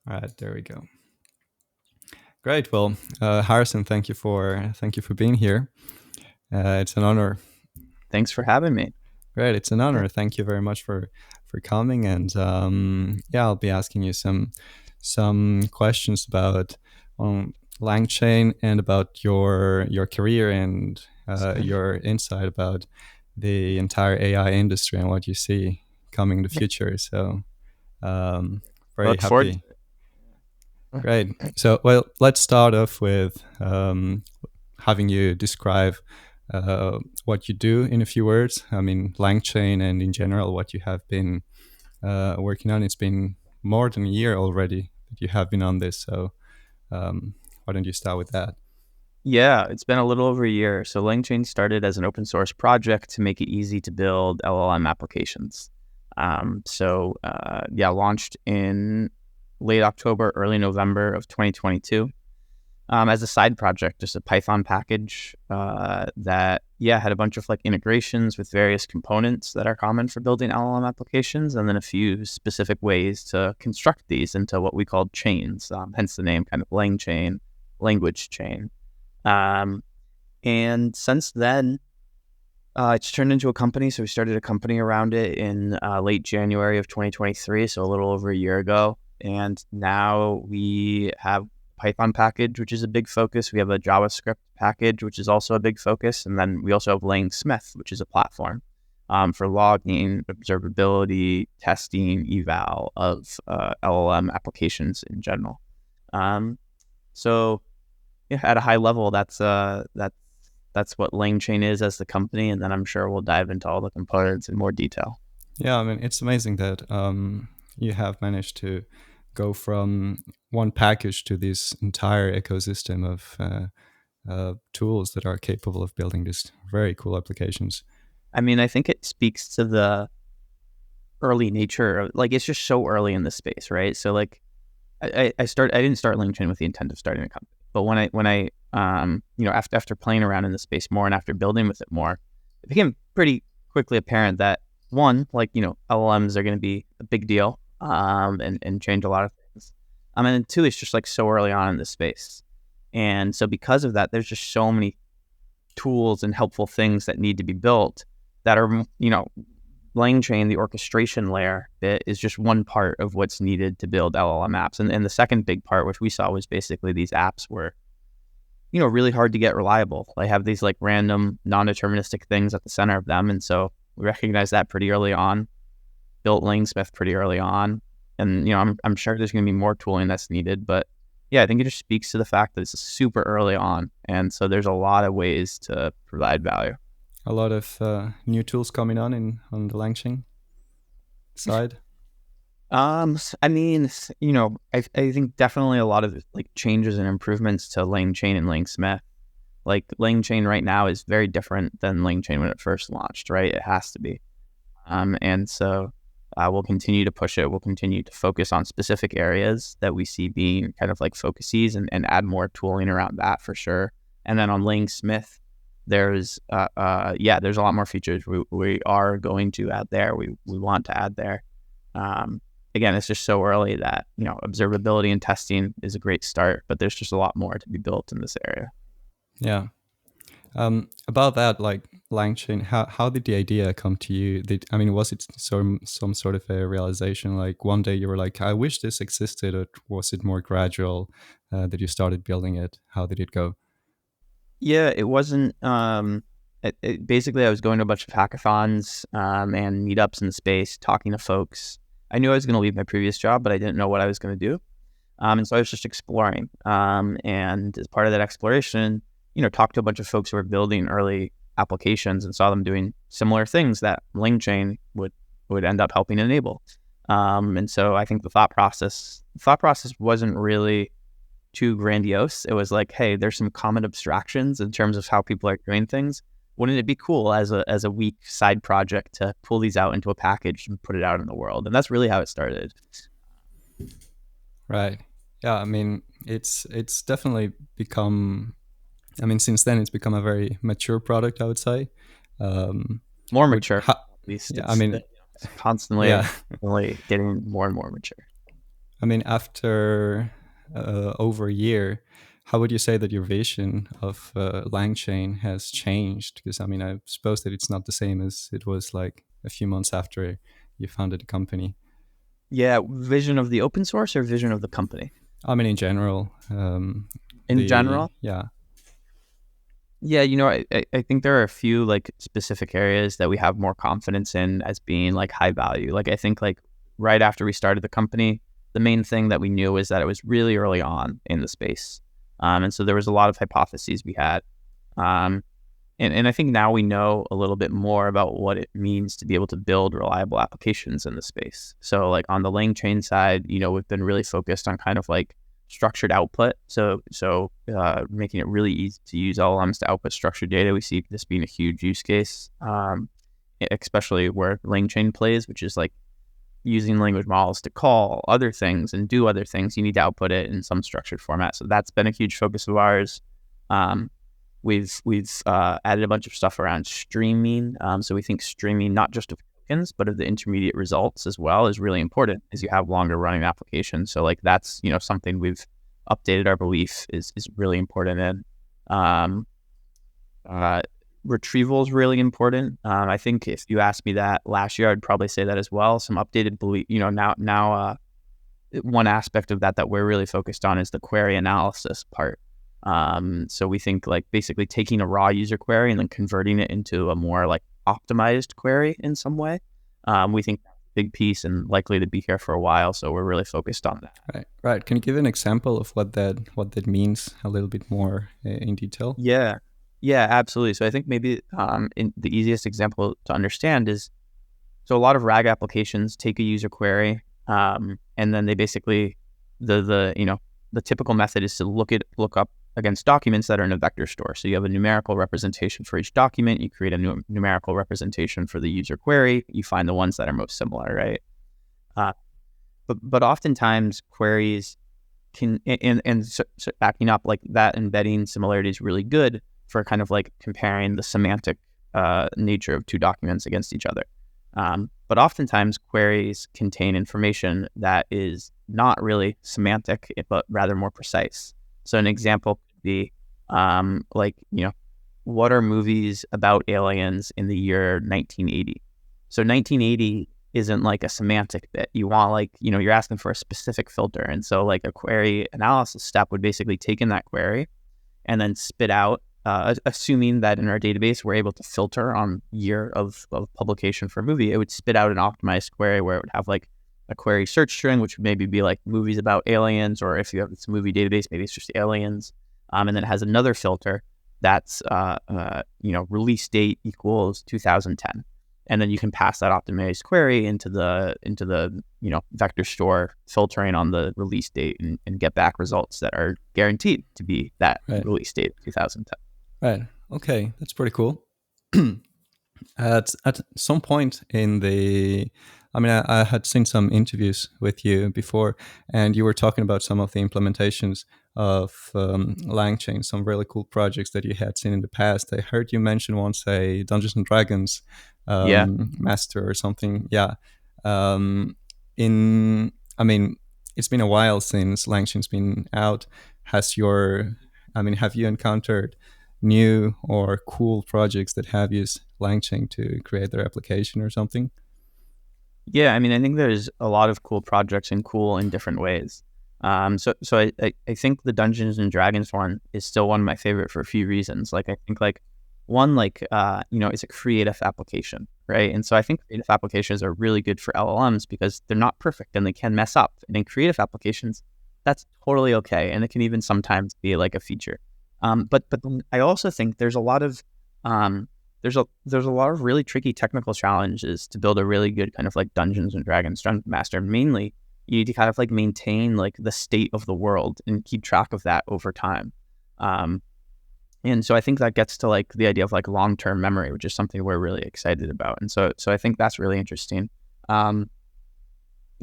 All right, there we go. Great. Well, Harrison, thank you for being here. It's an honor. Thanks for having me. Great, it's an honor. Thank you very much for coming. And yeah, I'll be asking you some questions about LangChain and about your career and your insight about the entire AI industry and what you see coming in the future. So very Look forward. happy. Great. So, well, let's start off with having you describe what you do in a few words. I mean, LangChain and in general, what you have been working on. It's been more than a year already that you have been on this. So, why don't you start with that? Yeah, it's been a little over a year. So LangChain started as an open source project to make it easy to build LLM applications. Yeah, launched in late October, early November of 2022. As a side project, just a Python package that had a bunch of like integrations with various components that are common for building LLM applications, and then a few specific ways to construct these into what we call chains, hence the name kind of LangChain, language chain. And since then, it's turned into a company. So we started a company around it in late January of 2023, so a little over a year ago. And now we have Python package, which is a big focus. We have a JavaScript package, which is also a big focus. And then we also have LangSmith, which is a platform for logging, observability, testing, eval of LLM applications in general. At a high level, that's what LangChain is as the company. And then I'm sure we'll dive into all the components in more detail. Yeah, I mean, it's amazing that you have managed to go from one package to this entire ecosystem of tools that are capable of building these very cool applications. I mean, I think it speaks to the early nature of, like, it's just so early in the space, right? So like I didn't start LangChain with the intent of starting a company, but when I after playing around in the space more and after building with it more, it became pretty quickly apparent that one, LLMs are going to be a big deal and change a lot of things. And then two, it's just like so early on in the space. And so because of that, there's just so many tools and helpful things that need to be built that are, LangChain, the orchestration layer bit, is just one part of what's needed to build LLM apps. And the second big part, which we saw, was basically these apps were, really hard to get reliable. They have these like random non-deterministic things at the center of them. And so we recognized that pretty early on, built LangSmith pretty early on. And, I'm sure there's going to be more tooling that's needed. But yeah, I think it just speaks to the fact that it's super early on. And so there's a lot of ways to provide value. A lot of new tools coming on the LangChain side. I mean, I think definitely a lot of like changes and improvements to LangChain and LangSmith. Like LangChain right now is very different than LangChain when it first launched, right? It has to be. And so we'll continue to push it. We'll continue to focus on specific areas that we see being kind of like focuses and add more tooling around that for sure. And then on LangSmith, there's a lot more features we are going to add there. We want to add there. Again, it's just so early that, observability and testing is a great start, but there's just a lot more to be built in this area. Yeah. About that, like LangChain, how did the idea come to you? Was it some sort of a realization? Like one day you were like, I wish this existed, or was it more gradual that you started building it? How did it go? Yeah, it wasn't. Basically, I was going to a bunch of hackathons and meetups in the space, talking to folks. I knew I was going to leave my previous job, but I didn't know what I was going to do. And so I was just exploring. And as part of that exploration, talked to a bunch of folks who were building early applications and saw them doing similar things that LangChain would end up helping enable. And so I think the thought process wasn't really too grandiose. It was like, hey, there's some common abstractions in terms of how people are doing things. Wouldn't it be cool as a weak side project to pull these out into a package and put it out in the world? And that's really how it started. Right. Yeah, I mean, it's definitely become. I mean, since then it's become a very mature product, I would say. Um, More would mature, ha- at least. yeah, I It's mean, it's constantly yeah, really getting more and more mature. I mean, after over a year, how would you say that your vision of LangChain has changed? Because I mean, I suppose that it's not the same as it was like a few months after you founded the company. Yeah, vision of the open source or vision of the company I mean, in general, in general. yeah, Yeah, I think there are a few like specific areas that we have more confidence in as being like high value. Like I think like right after we started the company, the main thing that we knew is that it was really early on in the space. And so there was a lot of hypotheses we had. Um, and I think now we know a little bit more about what it means to be able to build reliable applications in the space. So like on the LangChain side, we've been really focused on kind of like structured output. So making it really easy to use LLMs to output structured data. We see this being a huge use case, especially where LangChain plays, which is like using language models to call other things and do other things. You need to output it in some structured format. So that's been a huge focus of ours. Um, We've added a bunch of stuff around streaming. So we think streaming not just of tokens, but of the intermediate results as well is really important as you have longer running applications. So like that's something we've updated our belief is really important in. Um, Retrieval is really important. I think if you asked me that last year, I'd probably say that as well. Some updated belief. Now one aspect of that we're really focused on is the query analysis part. So we think like basically taking a raw user query and then converting it into a more like optimized query in some way. We think that's a big piece and likely to be here for a while. So we're really focused on that. right, right. Can you give an example of what that means a little bit more in detail? Yeah. Yeah, absolutely. So I think maybe in the easiest example to understand is so a lot of RAG applications take a user query and then they basically the typical method is to look up against documents that are in a vector store. So you have a numerical representation for each document. You create a numerical representation for the user query. You find the ones that are most similar, right? But oftentimes queries can so backing up like that embedding similarity is really good for kind of like comparing the semantic nature of two documents against each other. But oftentimes queries contain information that is not really semantic, but rather more precise. So an example could be what are movies about aliens in the year 1980? So 1980 isn't like a semantic bit. You want like, you're asking for a specific filter. And so like a query analysis step would basically take in that query and then spit out, assuming that in our database, we're able to filter on year of publication for a movie, it would spit out an optimized query where it would have like a query search string, which would maybe be like movies about aliens, or if you have this movie database, maybe it's just aliens. And then it has another filter that's, release date equals 2010. And then you can pass that optimized query into the vector store, filtering on the release date and get back results that are guaranteed to be that Right, release date of 2010. right. Okay, that's pretty cool. At some point in the, I mean, I had seen some interviews with you before, and you were talking about some of the implementations of LangChain, some really cool projects that you had seen in the past. I heard you mention once a Dungeons and Dragons Yeah. master or something. Yeah. Um, I mean, it's been a while since LangChain's been out. Have you encountered new or cool projects that have used LangChain to create their application or something? Yeah, I mean, I think there's a lot of cool projects and cool in different ways. So I think the Dungeons and Dragons one is still one of my favorite for a few reasons. Like I think like one it's a creative application, right? And so I think creative applications are really good for LLMs because they're not perfect and they can mess up. And in creative applications, that's totally okay, and it can even sometimes be like a feature. But then I also think there's a lot of um, there's a lot of really tricky technical challenges to build a really good kind of like Dungeons and Dragons Dungeon Master. Mainly, you need to kind of like maintain like the state of the world and keep track of that over time. Um, and so I think that gets to like the idea of like long-term memory, which is something we're really excited about. And so I think that's really interesting. Um,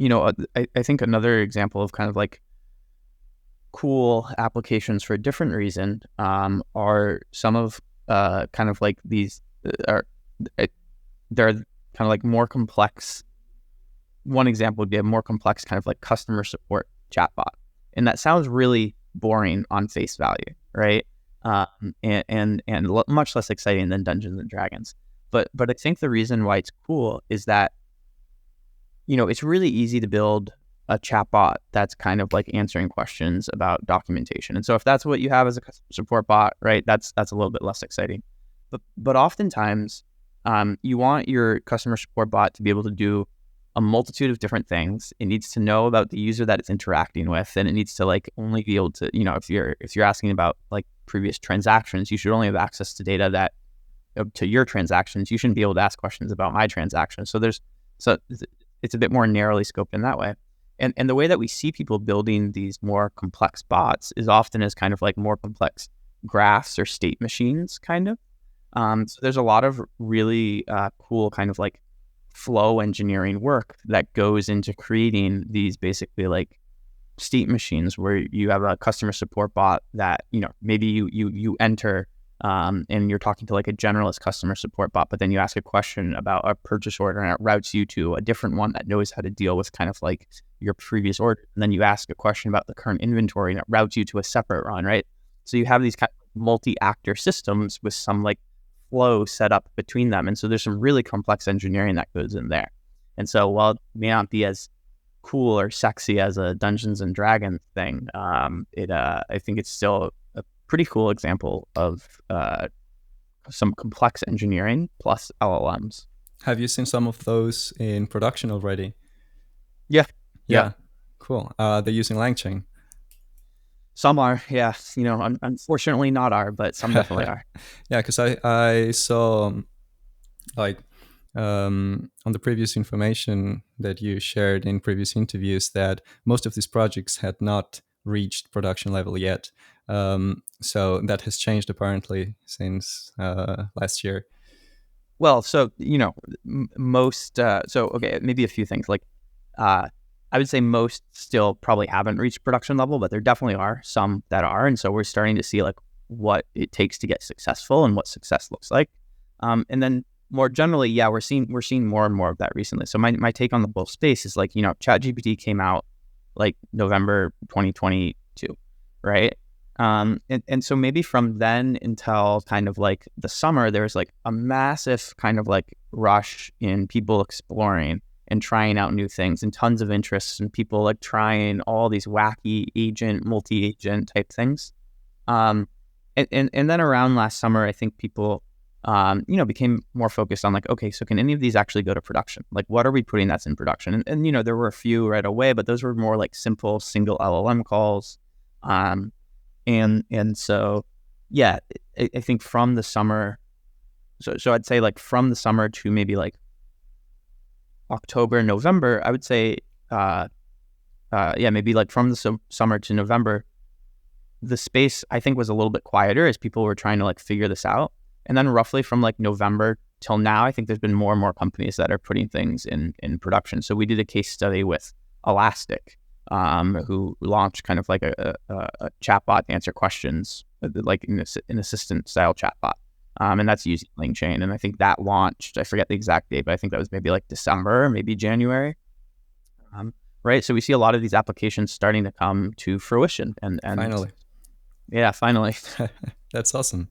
I think another example of kind of like cool applications for a different reason are some of kind of like these are they're kind of like more complex. One example would be a more complex kind of like customer support chatbot, and that sounds really boring on face value, right? And much less exciting than Dungeons and Dragons. But I think the reason why it's cool is that it's really easy to build a chatbot that's kind of like answering questions about documentation. And so if that's what you have as a customer support bot, right, that's a little bit less exciting. But oftentimes, you want your customer support bot to be able to do a multitude of different things. It needs to know about the user that it's interacting with, and it needs to like only be able to, if you're asking about like previous transactions, you should only have access to data that to your transactions. You shouldn't be able to ask questions about my transactions. So it's a bit more narrowly scoped in that way. And the way that we see people building these more complex bots is often as kind of like more complex graphs or state machines, kind of. So there's a lot of really cool kind of like flow engineering work that goes into creating these basically like state machines where you have a customer support bot that, maybe you enter and you're talking to like a generalist customer support bot, but then you ask a question about a purchase order and it routes you to a different one that knows how to deal with kind of like your previous order. And then you ask a question about the current inventory and it routes you to a separate run, right? So you have these kind of multi-actor systems with some like flow set up between them. And so there's some really complex engineering that goes in there. And so while it may not be as cool or sexy as a Dungeons and Dragons thing, I think it's still a pretty cool example of some complex engineering plus LLMs. Have you seen some of those in production already? Yeah. Yeah. Yeah, cool. They're using LangChain. Some are, yeah. Unfortunately not are, but some definitely are. Yeah, because I saw like on the previous information that you shared in previous interviews that most of these projects had not reached production level yet. So that has changed apparently since last year. Well, so most. So okay, maybe a few things. Like, I would say most still probably haven't reached production level, but there definitely are some that are, and so we're starting to see like what it takes to get successful and what success looks like. And then more generally, yeah, we're seeing more and more of that recently. So my take on the whole space is like, ChatGPT came out like November 2022, right? And so maybe from then until kind of like the summer, there's like a massive kind of like rush in people exploring and trying out new things and tons of interests and people like trying all these wacky agent, multi-agent type things. And then around last summer, I think people, became more focused on like, okay, so can any of these actually go to production? Like, what are we putting that's in production? And there were a few right away, but those were more like simple single LLM calls. And so, yeah, I think from the summer, so I'd say like from the summer to maybe like October, November, I would say, maybe like from the summer to November, the space I think was a little bit quieter as people were trying to like figure this out. And then roughly from like November till now, I think there's been more and more companies that are putting things in production. So we did a case study with Elastic, who launched kind of like a chatbot to answer questions, like an assistant style chatbot. And that's using LangChain. And I think that launched, I forget the exact date, but I think that was maybe like December, maybe January. Right. So we see a lot of these applications starting to come to fruition. And Finally. Yeah, finally. That's awesome.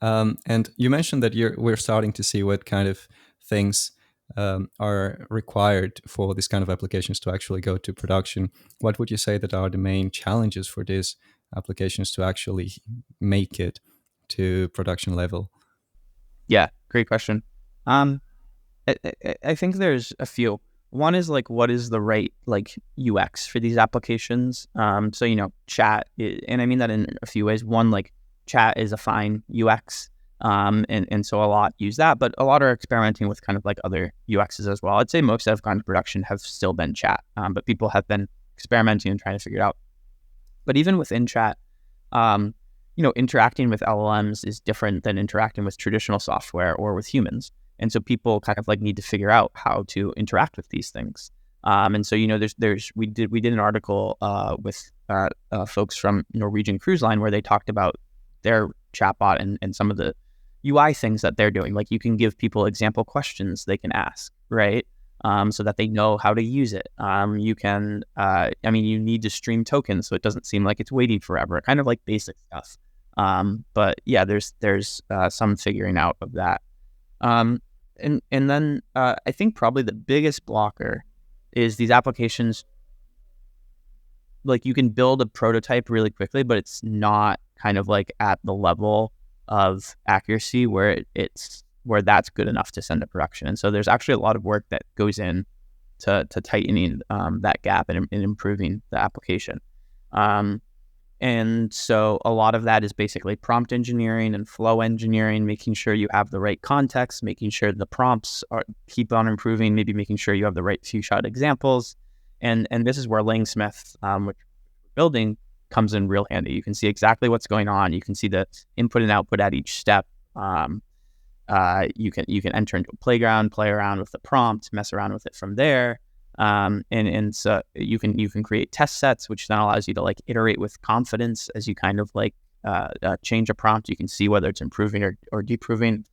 And you mentioned that we're starting to see what kind of things are required for these kind of applications to actually go to production. What would you say that are the main challenges for these applications to actually make it to production level? Yeah, great question. I think there's a few. One is like, what is the right like UX for these applications? So chat, and I mean that in a few ways. One, like chat is a fine UX, and so a lot use that, but a lot are experimenting with kind of like other UXs as well. I'd say most that have gone to production have still been chat, but people have been experimenting and trying to figure it out. But even within chat, interacting with LLMs is different than interacting with traditional software or with humans. And so people kind of like need to figure out how to interact with these things. And so we did an article with folks from Norwegian Cruise Line where they talked about their chatbot and some of the UI things that they're doing. Like you can give people example questions they can ask, right? So that they know how to use it. You can, you need to stream tokens so it doesn't seem like it's waiting forever, kind of like basic stuff. But yeah, there's some figuring out of that. And then I think probably the biggest blocker is these applications. Like you can build a prototype really quickly, but it's not kind of like at the level of accuracy where where that's good enough to send to production. And so there's actually a lot of work that goes in to tightening that gap and improving the application. And so a lot of that is basically prompt engineering and flow engineering, making sure you have the right context, making sure the prompts keep on improving, maybe making sure you have the right few shot examples. And this is where LangSmith, which we're building, comes in real handy. You can see exactly what's going on. You can see the input and output at each step. You can enter into a playground, play around with the prompt, mess around with it from there. And so you can create test sets, which then allows you to like iterate with confidence as you kind of like change a prompt. You can see whether it's improving or deproving,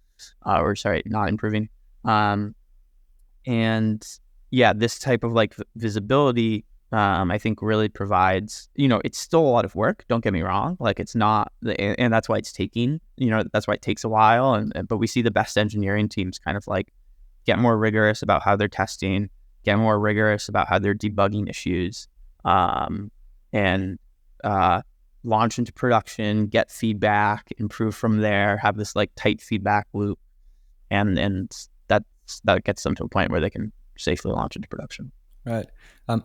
not improving. And yeah, this type of like visibility, I think really provides, it's still a lot of work. Don't get me wrong. Like it's not, and that's why it's taking, that's why it takes a while. But we see the best engineering teams kind of like get more rigorous about how they're testing, get more rigorous about how they're debugging issues, and launch into production, get feedback, improve from there, have this like tight feedback loop, and that gets them to a point where they can safely launch into production. Right.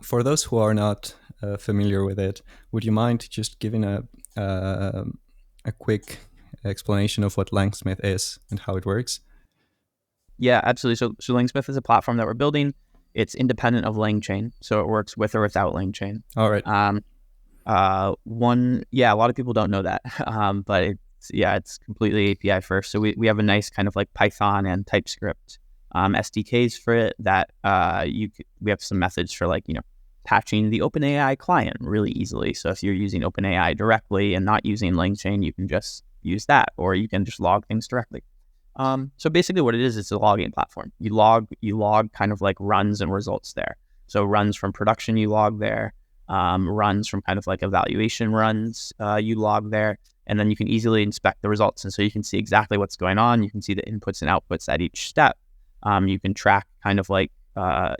For those who are not familiar with it, would you mind just giving a quick explanation of what LangSmith is and how it works? Yeah, absolutely. So LangSmith is a platform that we're building. It's independent of LangChain, so it works with or without LangChain. All right. A lot of people don't know that, but it's completely API first. So we have a nice kind of like Python and TypeScript SDKs for it that we have some methods for like patching the OpenAI client really easily. So if you're using OpenAI directly and not using LangChain, you can just use that, or you can just log things directly. So basically what it is, it's a logging platform. You log kind of like runs and results there. So runs from production, you log there. Runs from kind of like evaluation runs, you log there. And then you can easily inspect the results. And so you can see exactly what's going on. You can see the inputs and outputs at each step. You can track kind of like,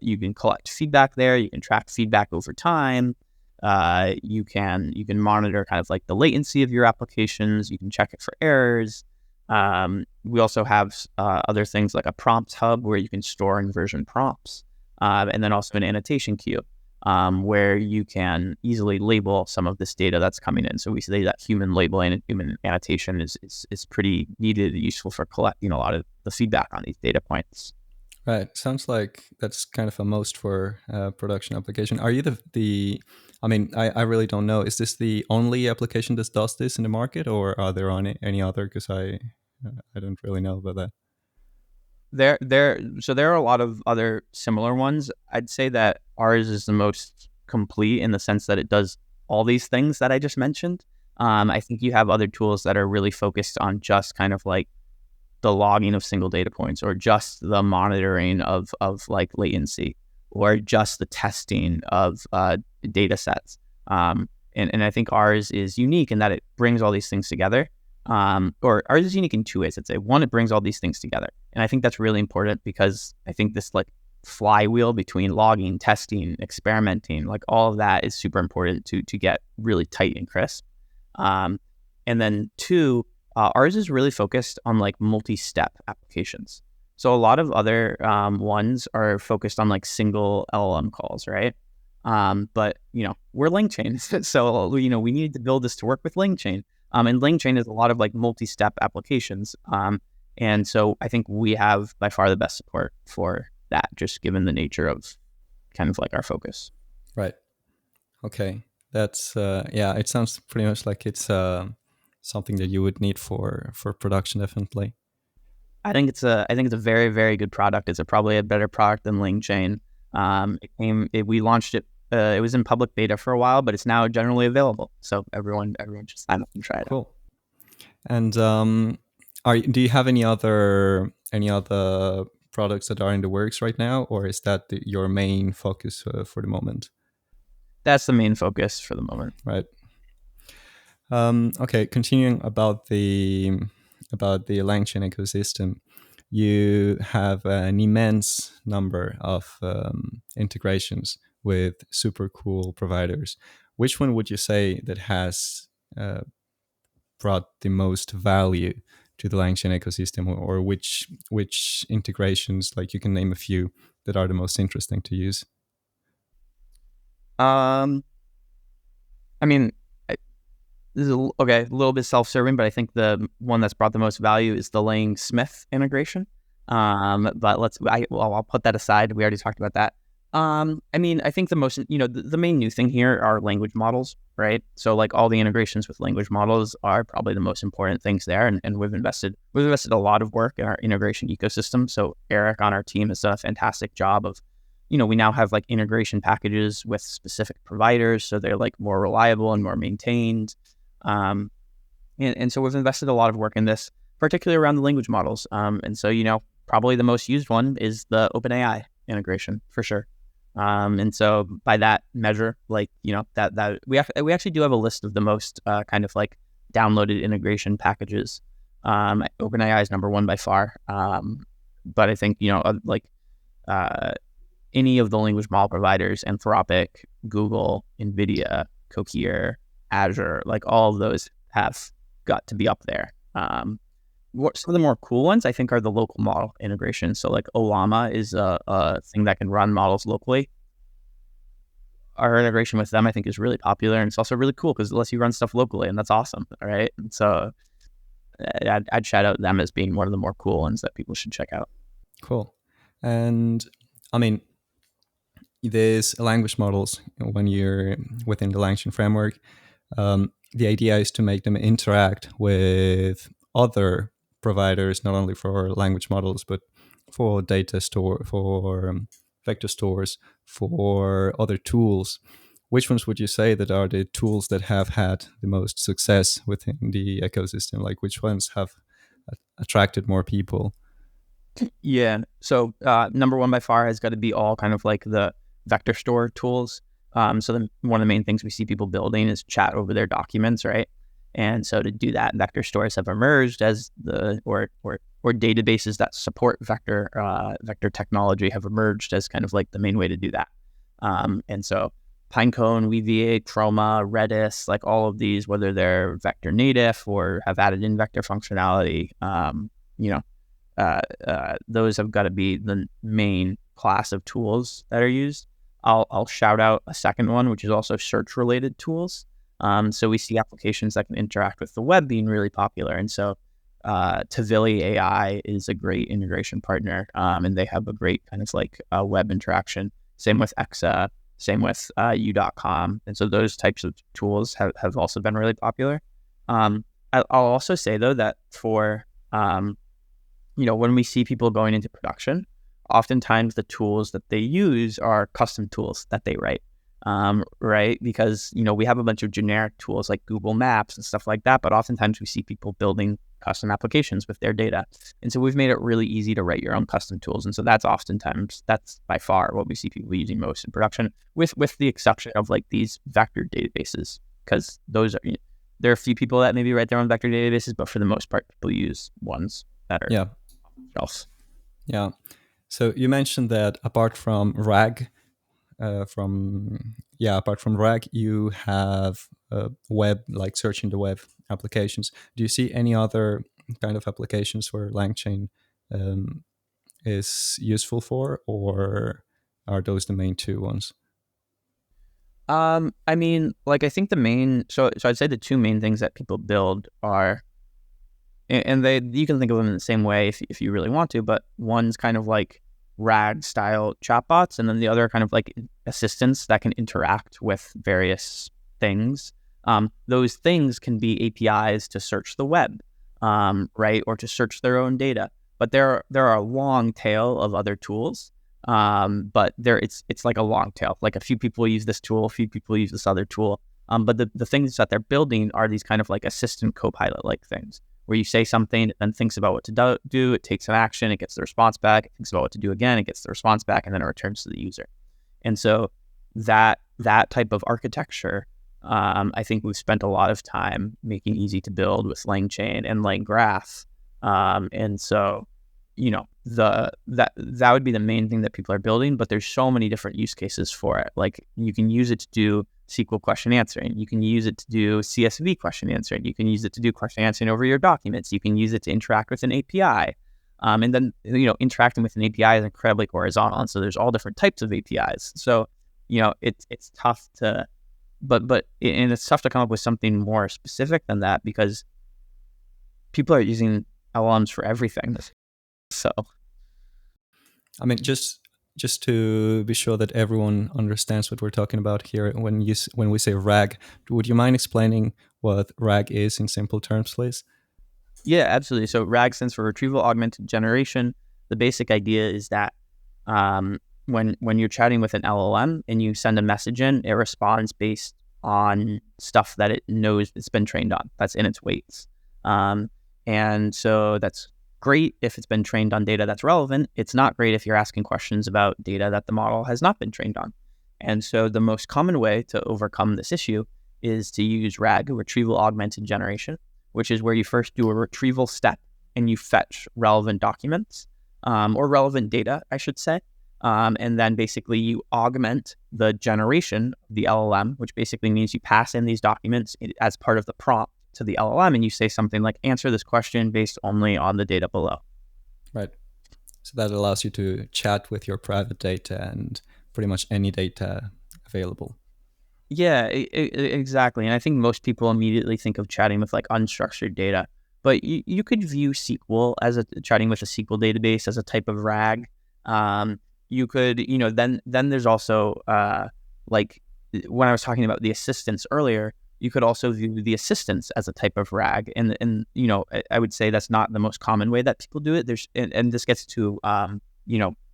you can collect feedback there. You can track feedback over time. You can monitor kind of like the latency of your applications. You can check it for errors. We also have other things like a prompt hub where you can store and version prompts, and then also an annotation queue where you can easily label some of this data that's coming in. So we say that human labeling and human annotation is pretty needed and useful for collecting a lot of the feedback on these data points. Right. Sounds like that's kind of a most for production application. Are you the I mean, I really don't know. Is this the only application that does this in the market, or are there any other? Because I don't really know about that. There are a lot of other similar ones. I'd say that ours is the most complete in the sense that it does all these things that I just mentioned. I think you have other tools that are really focused on just kind of like the logging of single data points, or just the monitoring of like latency, or just the testing of data sets. And I think ours is unique in that it brings all these things together. Or ours is unique in two ways. I'd say one, it brings all these things together. And I think that's really important because I think this like flywheel between logging, testing, experimenting, like all of that is super important to get really tight and crisp. And then two, ours is really focused on like multi-step applications. So a lot of other ones are focused on like single LLM calls, right? But we're LangChain, so we needed to build this to work with LangChain. And LangChain is a lot of like multi-step applications. And so I think we have by far the best support for that, just given the nature of kind of like our focus. Right. Okay. That's it sounds pretty much like it's something that you would need for production, definitely. I think it's a very, very good product. It's probably a better product than LangChain. We launched it. It was in public beta for a while, but it's now generally available. So everyone should sign up and try it out. Cool. And do you have any other products that are in the works right now, or is that your main focus for the moment? That's the main focus for the moment. Right. Okay. Continuing about the LangChain ecosystem, you have an immense number of integrations with super cool providers. Which one would you say that has brought the most value to the LangChain ecosystem, or which integrations, like you can name a few, that are the most interesting to use? Um, I mean, this is a little bit self-serving, but I think the one that's brought the most value is the LangSmith integration. But I'll put that aside. We already talked about that. I mean, I think the most, the main new thing here are language models, right? So like all the integrations with language models are probably the most important things there. And we've invested a lot of work in our integration ecosystem. So Eric on our team has done a fantastic job of, we now have like integration packages with specific providers. So they're like more reliable and more maintained. And so we've invested a lot of work in this, particularly around the language models. And so, probably the most used one is the openai integration for sure. And so by that measure, like, that we actually do have a list of the most kind of like downloaded integration packages. OpenAI is number one by far. But I think, any of the language model providers, Anthropic, Google, NVIDIA, Cohere, Azure, like all of those have got to be up there. Some of the more cool ones, I think, are the local model integration. So like Olama is a thing that can run models locally. Our integration with them, I think, is really popular, and it's also really cool because it lets you run stuff locally, and that's awesome, right? And so I'd shout out them as being one of the more cool ones that people should check out. Cool. And I mean, these language models, when you're within the LangChain framework, the idea is to make them interact with other providers, not only for language models, but for data store, for vector stores, for other tools. Which ones would you say that are the tools that have had the most success within the ecosystem? Like which ones have attracted more people? Yeah. So number one by far has got to be all kind of like the vector store tools. So one of the main things we see people building is chat over their documents, right? And so to do that, vector stores have emerged as or databases that support vector technology have emerged as kind of like the main way to do that. And so Pinecone, Weaviate, Chroma, Redis, like all of these, whether they're vector native or have added in vector functionality, those have got to be the main class of tools that are used. I'll shout out a second one, which is also search-related tools. So we see applications that can interact with the web being really popular. And so Tavili AI is a great integration partner, and they have a great kind of like web interaction. Same with Exa, same with U.com. And so those types of tools have also been really popular. I'll also say, though, that for when we see people going into production, oftentimes the tools that they use are custom tools that they write, right? Because, we have a bunch of generic tools like Google Maps and stuff like that, but oftentimes we see people building custom applications with their data. And so we've made it really easy to write your own custom tools. And so that's by far what we see people using most in production, with the exception of like these vector databases, because there are a few people that maybe write their own vector databases, but for the most part, people use ones that are shelves. Yeah. So you mentioned that apart from RAG, you have web, like searching the web applications. Do you see any other kind of applications where LangChain is useful for, or are those the main two ones? I mean, like I think the main, so I'd say the two main things that people build are, and you can think of them in the same way if you really want to, but one's kind of like RAG style chatbots, and then the other kind of like assistants that can interact with various things. Those things can be APIs to search the web, right, or to search their own data. But there are a long tail of other tools But it's like a long tail. Like a few people use this tool, a few people use this other tool. But the things that they're building are these kind of like assistant co-pilot like things where you say something, it then thinks about what to do, it takes an action, it gets the response back, it thinks about what to do again, it gets the response back, and then it returns to the user. And so that type of architecture, I think we've spent a lot of time making easy to build with LangChain and LangGraph. And so, that would be the main thing that people are building, but there's so many different use cases for it. Like you can use it to do SQL question answering. You can use it to do CSV question answering. You can use it to do question answering over your documents. You can use it to interact with an API. And then, interacting with an API is incredibly horizontal. And so there's all different types of APIs. So, it's tough to, and it's tough to come up with something more specific than that because people are using LLMs for everything. So, I mean, just to be sure that everyone understands what we're talking about here, when we say RAG, would you mind explaining what RAG is in simple terms, please? yeah, absolutely. So RAG stands for Retrieval Augmented Generation. The basic idea is that when you're chatting with an LLM and you send a message in, it responds based on stuff that it knows it's been trained on. That's in its weights. And so that's great if it's been trained on data that's relevant. It's not great if you're asking questions about data that the model has not been trained on. And so the most common way to overcome this issue is to use RAG, Retrieval Augmented Generation, which is where you first do a retrieval step and you fetch relevant documents or relevant data, I should say. And then basically you augment the generation of the LLM, which basically means you pass in these documents as part of the prompt to the LLM and you say something like, answer this question based only on the data below. Right. So that allows you to chat with your private data and pretty much any data available. Yeah, exactly. And I think most people immediately think of chatting with like unstructured data, but you could view SQL as chatting with a SQL database as a type of RAG. You could, then there's also like when I was talking about the assistants earlier, you could also view the assistants as a type of RAG. And I would say that's not the most common way that people do it. And this gets to,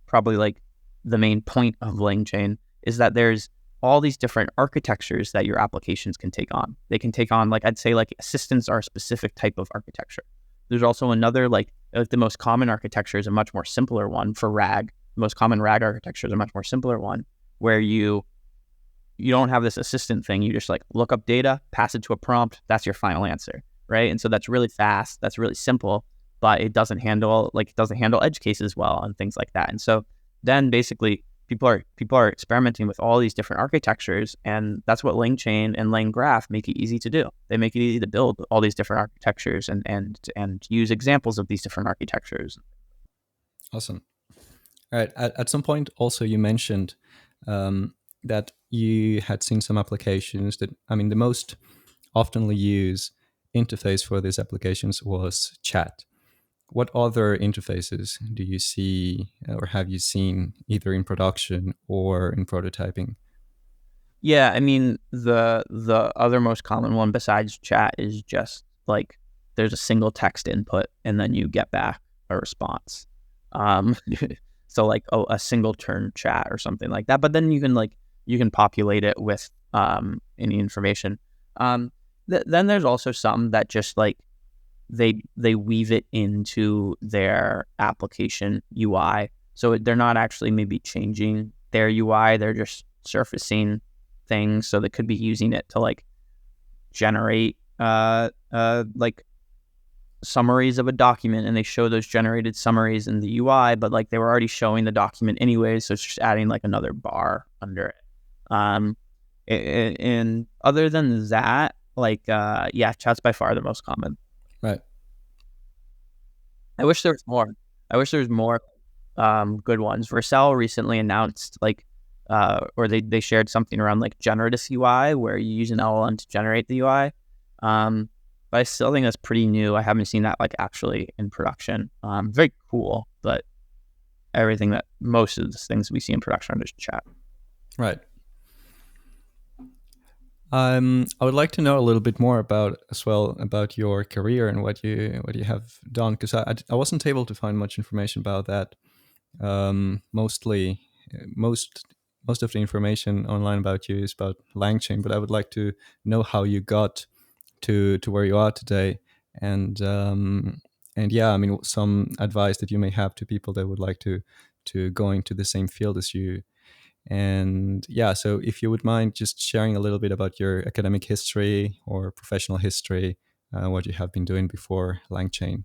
probably like the main point of LangChain is that there's all these different architectures that your applications can take on. They can take on, like, I'd say like assistants are a specific type of architecture. There's also another, like the most common architecture is a much more simpler one for RAG. The most common RAG architecture is a much more simpler one where you don't have this assistant thing. You just like look up data, pass it to a prompt. That's your final answer, right? And so that's really fast. That's really simple, but it doesn't handle edge cases well and things like that. And so then basically people are experimenting with all these different architectures, and that's what LangChain and LangGraph make it easy to do. They make it easy to build all these different architectures and use examples of these different architectures. Awesome. All right. At some point, also you mentioned that you had seen some applications that, I mean, the most oftenly used interface for these applications was chat. What other interfaces do you see or have you seen either in production or in prototyping? Yeah, I mean the other most common one besides chat is just like there's a single text input and then you get back a response. Um, so like a single turn chat or something like that. But then you can populate it with any information. Then there's also some that just like they weave it into their application UI. So they're not actually maybe changing their UI. They're just surfacing things. So they could be using it to like generate like summaries of a document, and they show those generated summaries in the UI, but like they were already showing the document anyway. So it's just adding like another bar under it. And other than that, like, yeah, chat's by far the most common. Right. I wish there was more. I wish there was more good ones. Vercel recently announced like, or they shared something around like generative UI, where you use an LLM to generate the UI. But I still think that's pretty new. I haven't seen that like actually in production. Very cool, but most of the things we see in production are just chat. Right. I would like to know a little bit more about your career and what you have done, because I wasn't able to find much information about that. mostly most most of the information online about you is about LangChain, but I would like to know how you got to where you are today, and yeah, I mean, some advice that you may have to people that would like to go into the same field as you. And yeah, so if you would mind just sharing a little bit about your academic history or professional history, what you have been doing before LangChain.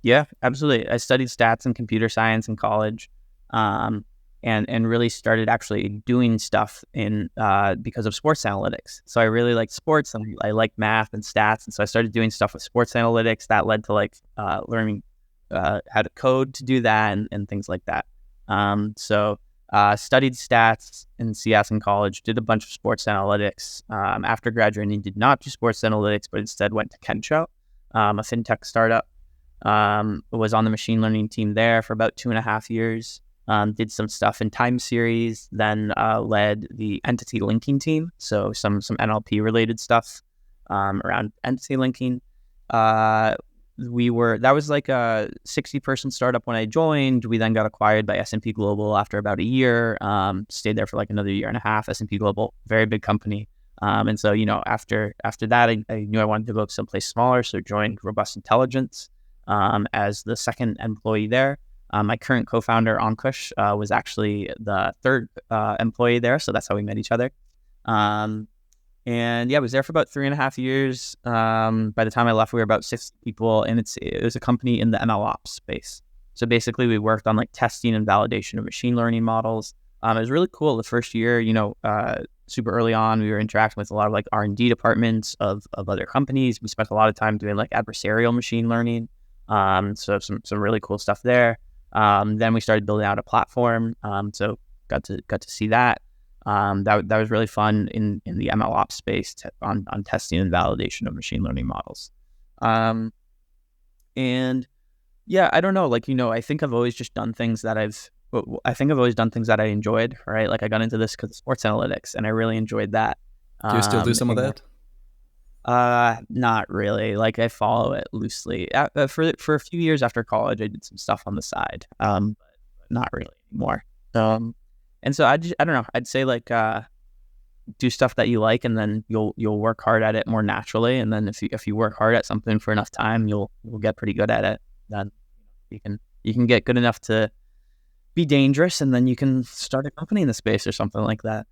Yeah, absolutely. I studied stats and computer science in college, um, and really started actually doing stuff in because of sports analytics. So I really liked sports and I liked math and stats, and so I started doing stuff with sports analytics. That led to like learning how to code to do that and things like that. Studied stats and CS in college, did a bunch of sports analytics. After graduating, did not do sports analytics, but instead went to Kensho, a fintech startup. Was on the machine learning team there for about 2.5 years. Did some stuff in time series, then led the entity linking team. So some NLP related stuff around entity linking. That was like a 60-person startup when I joined. We then got acquired by S&P Global after about a year. Stayed there for like another year and a half. S&P Global, very big company. And so, after that, I knew I wanted to go someplace smaller. So joined Robust Intelligence as the second employee there. My current co-founder, Ankush, was actually the third employee there. So that's how we met each other. And yeah, I was there for about 3.5 years. By the time I left, we were about 60 people, and it was a company in the MLOps space. So basically, we worked on like testing and validation of machine learning models. It was really cool. The first year, super early on, we were interacting with a lot of like R&D departments of other companies. We spent a lot of time doing like adversarial machine learning. So some really cool stuff there. Then we started building out a platform. So got to see that. That was really fun in the MLOps space on testing and validation of machine learning models. And yeah, I don't know, I think I've always just done things that I enjoyed, right? Like I got into this because of sports analytics and I really enjoyed that. Do you still do some of And that? not really. Like I follow it loosely. For a few years after college, I did some stuff on the side. But not really anymore. And so I don't know. I'd say like do stuff that you like, and then you'll work hard at it more naturally. And then if you work hard at something for enough time, you'll get pretty good at it. Then you can get good enough to be dangerous, and then you can start a company in the space or something like that.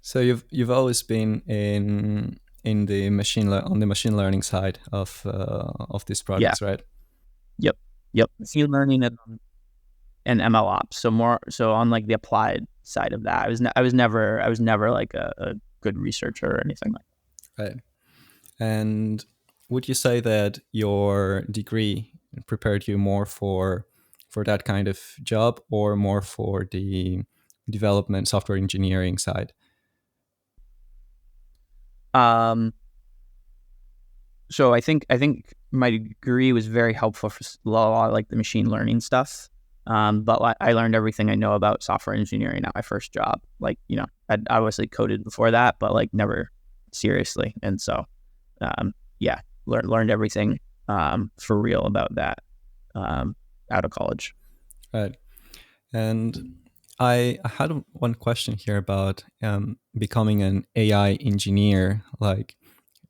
So you've always been in the on the machine learning side of these Yeah. projects, right? Yep. Yep. Machine learning and ML ops. So more so on like the applied side of that. I was never like a good researcher or anything like Right. And would you say that your degree prepared you more for that kind of job, or more for the development software engineering side? that. So I think my degree was very helpful for a lot of like the machine learning stuff. But I learned everything I know about software engineering at my first job. Like, I'd obviously coded before that, but like never seriously. And so, yeah, learned everything for real about that out of college. Right. And I had one question here about becoming an AI engineer. Like,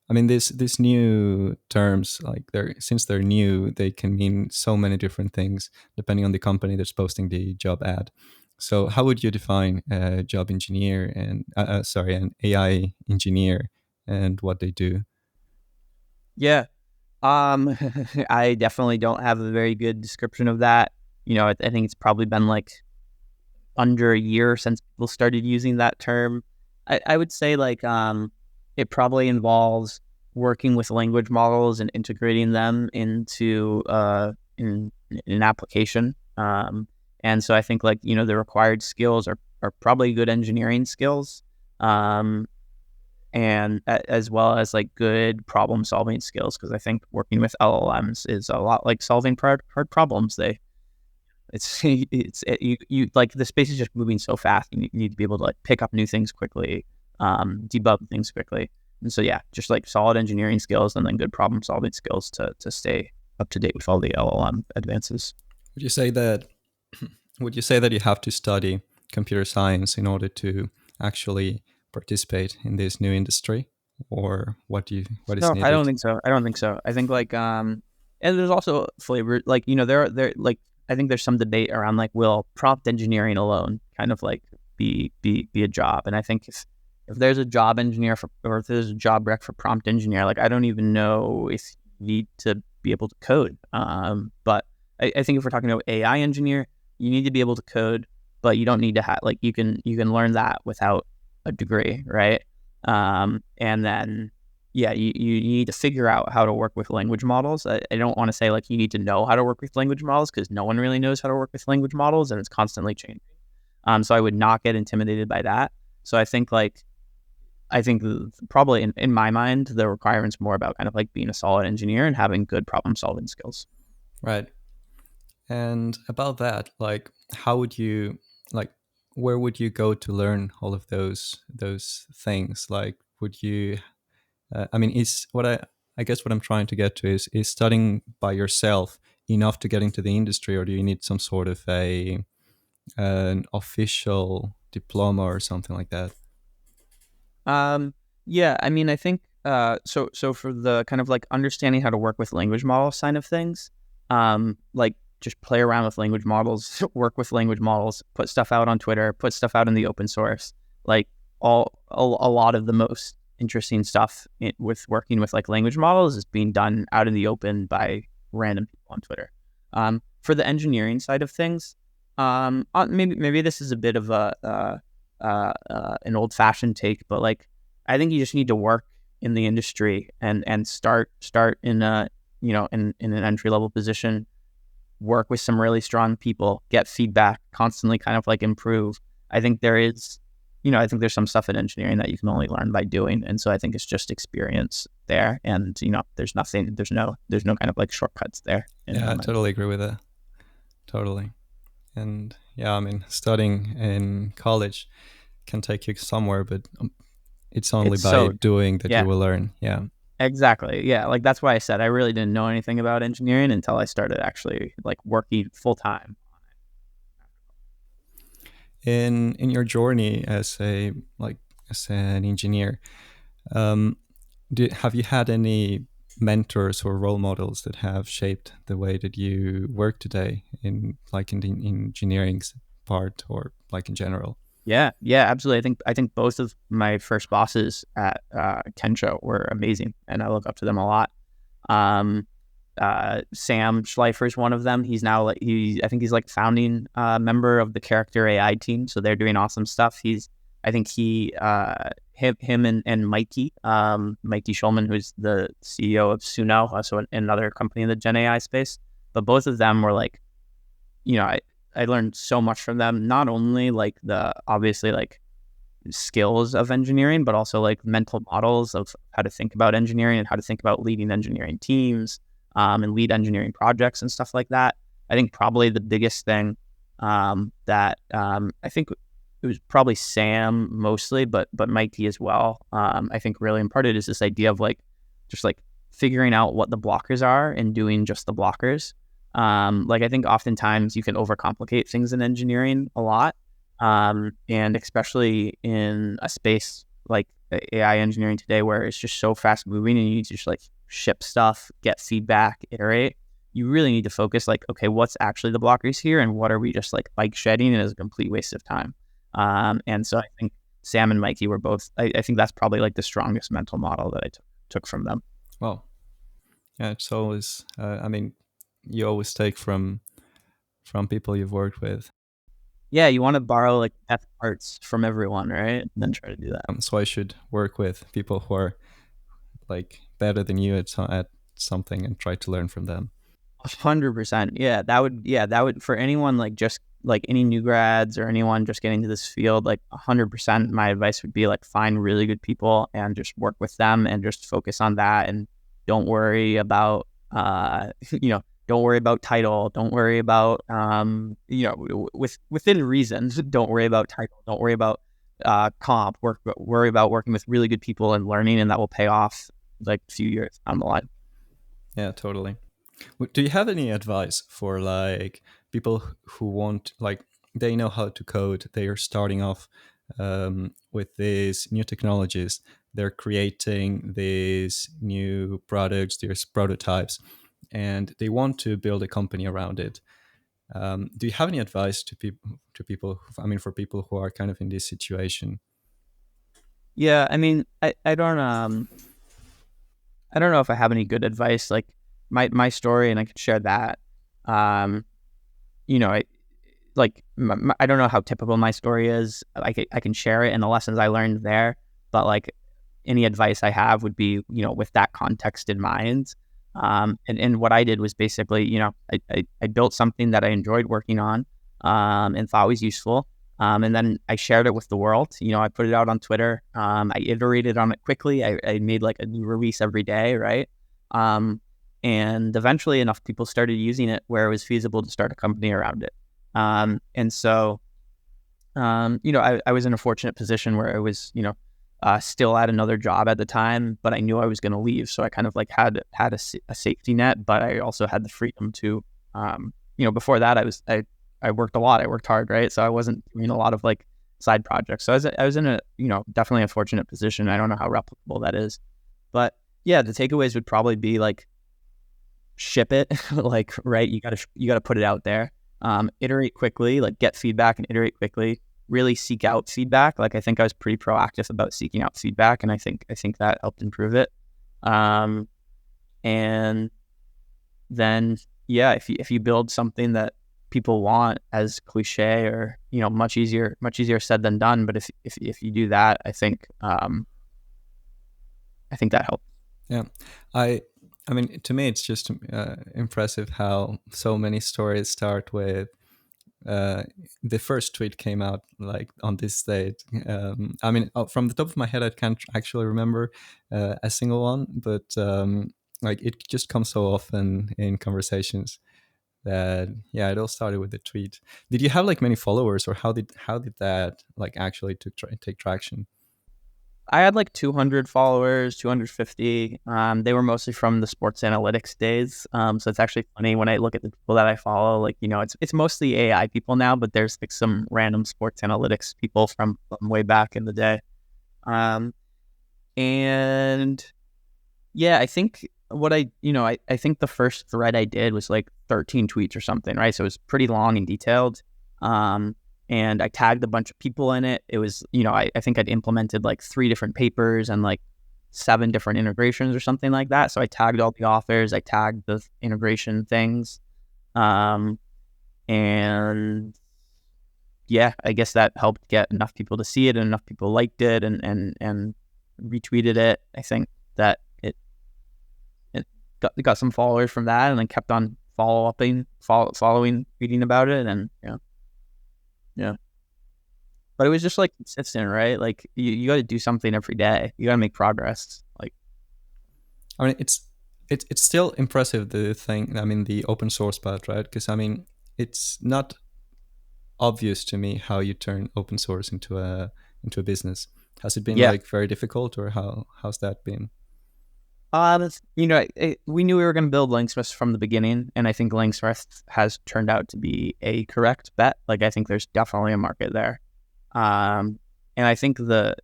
I mean, these new terms, like since they're new, they can mean so many different things depending on the company that's posting the job ad. So, how would you define a job engineer and sorry, an AI engineer and what they do? Yeah. I definitely don't have a very good description of that. I think it's probably been like under a year since people started using that term. I would say like it probably involves working with language models and integrating them into in an application. And so I think like the required skills are probably good engineering skills, um, and as well as like good problem solving skills, because I think working with LLMs is a lot like solving hard problems. You like the space is just moving so fast. You need to be able to like pick up new things quickly, debug things quickly. And so yeah, just like solid engineering skills and then good problem solving skills to stay up to date with all the LLM advances. Would you say that? would you say that you have to study computer science in order to actually participate in this new industry, or what is No, I don't needed? think so. I don't think so. I think like and there's also flavor like there like I think there's some debate around like will prompt engineering alone kind of like be a job. And I think if there's a job engineer for or if there's a job rec for prompt engineer, like I don't even know if you need to be able to code. But I think if we're talking about AI engineer, you need to be able to code, but you don't need to have like you can learn that without a degree, right? And then yeah, you need to figure out how to work with language models. I don't want to say like you need to know how to work with language models because no one really knows how to work with language models and it's constantly changing. So I would not get intimidated by that. So I think probably in my mind, the requirement's more about kind of like being a solid engineer and having good problem solving skills. Right. And about that, like, how would you, like, where would you go to learn all of those things? Like, would you? I mean, is what I guess what I'm trying to get to is studying by yourself enough to get into the industry, or do you need some sort of a an official diploma or something like that? Yeah, I mean, I think so for the kind of like understanding how to work with language model side of things, like just play around with language models, work with language models, put stuff out on Twitter, put stuff out in the open source, like a lot of the most interesting stuff with working with like language models is being done out in the open by random people on Twitter. For the engineering side of things, maybe this is a bit of an old fashioned take, but like I think you just need to work in the industry and start in a in an entry level position, work with some really strong people, get feedback, constantly kind of like improve. I think there is, I think there's some stuff in engineering that you can only learn by doing, and so I think it's just experience there, and there's no kind of like shortcuts there in Yeah, my I mind. totally agree with that. Totally. And yeah, I mean, studying in college can take you somewhere, but it's only It's by so doing that you yeah. will learn. Yeah. Exactly. Yeah. Like that's why I said I really didn't know anything about engineering until I started actually like working full time. In your journey as a like as an engineer, um, have you had any mentors or role models that have shaped the way that you work today in like in the engineering part or like in general? Yeah. Yeah. Absolutely. I think both of my first bosses at Kensho were amazing, and I look up to them a lot. Um, Sam Schleifer is one of them. He's now like I think he's like founding member of the character AI team, so they're doing awesome stuff. I think him and Mikey Schulman, who's the CEO of Suno, also another company in the Gen AI space. But both of them were like, I learned so much from them. Not only like the obviously like skills of engineering, but also like mental models of how to think about engineering and how to think about leading engineering teams and lead engineering projects and stuff like that. I think probably the biggest thing that I think it was probably Sam mostly, but Mikey as well. I think really imparted is this idea of like just like figuring out what the blockers are and doing just the blockers. Like I think oftentimes you can overcomplicate things in engineering a lot, and especially in a space like AI engineering today, where it's just so fast moving and you need to just like ship stuff, get feedback, iterate. You really need to focus like, okay, what's actually the blockers here, and what are we just like bike shedding, and is a complete waste of time. And so I think Sam and Mikey were both. I think that's probably like the strongest mental model that I took from them. Well, yeah, it's always. I mean, you always take from people you've worked with. Yeah, you want to borrow like best parts from everyone, right? And then try to do that. So I should work with people who are like better than you at at something and try to learn from them. 100%. Yeah, that would for anyone like just like any new grads or anyone just getting to this field, like 100%. My advice would be like find really good people and just work with them and just focus on that, and don't worry about don't worry about title, don't worry about within reasons. Don't worry about title, don't worry about comp. Worry about working with really good people and learning, and that will pay off like a few years down the line. Yeah, totally. Do you have any advice for like people who want, like, they know how to code, they are starting off with these new technologies, they're creating these new products, these prototypes, and they want to build a company around it. Do you have any advice to people, I mean, for people who are kind of in this situation? Yeah, I mean, I don't know if I have any good advice. Like my story, and I could share that. Um, you know, I like I don't know how typical my story is. I can share it and the lessons I learned there, but like any advice I have would be, with that context in mind. And what I did was basically, I built something that I enjoyed working on, and thought was useful. And then I shared it with the world. I put it out on Twitter. I iterated on it quickly. I made like a new release every day, right? Um, and eventually enough people started using it where it was feasible to start a company around it. And so, I was in a fortunate position where I was, still at another job at the time, but I knew I was going to leave. So I kind of like had a safety net, but I also had the freedom to, before that I worked a lot. I worked hard, right? So I wasn't doing a lot of like side projects. So I was in a, definitely a fortunate position. I don't know how replicable that is, but yeah, the takeaways would probably be like, ship it, like, right. You gotta put it out there. Iterate quickly, like get feedback and iterate quickly. Really seek out feedback. Like I think I was pretty proactive about seeking out feedback, and I think that helped improve it. Um, and then yeah, if you build something that people want, as cliche or much easier said than done, but if you do that, I think that helps. Yeah, I I mean, to me, it's just impressive how so many stories start with uh, the first tweet came out like on this date. I mean, from the top of my head, I can't actually remember a single one, but like it just comes so often in conversations that, yeah, it all started with the tweet. Did you have like many followers, or how did that like actually take traction? I had like 200 followers, 250. They were mostly from the sports analytics days. So it's actually funny when I look at the people that I follow. Like, it's mostly AI people now, but there's like some random sports analytics people from way back in the day. Um, and yeah, I think I think the first thread I did was like 13 tweets or something, right? So it was pretty long and detailed. Um, and I tagged a bunch of people in it. It was, I think I'd implemented like 3 different papers and like 7 different integrations or something like that. So I tagged all the authors, I tagged the integration things. Um, and yeah, I guess that helped get enough people to see it, and enough people liked it and retweeted it. I think that it got some followers from that, and then kept on following, reading about it, and yeah. But it was just like consistent, right? Like you got to do something every day. You got to make progress. Like I mean, it's still impressive, the thing. I mean, the open source part, right? Because I mean, it's not obvious to me how you turn open source into a business. Has it been yeah, like very difficult, or how's that been? we knew we were going to build LangSmith from the beginning, and I think LangSmith has turned out to be a correct bet. Like I think there's definitely a market there. And I think but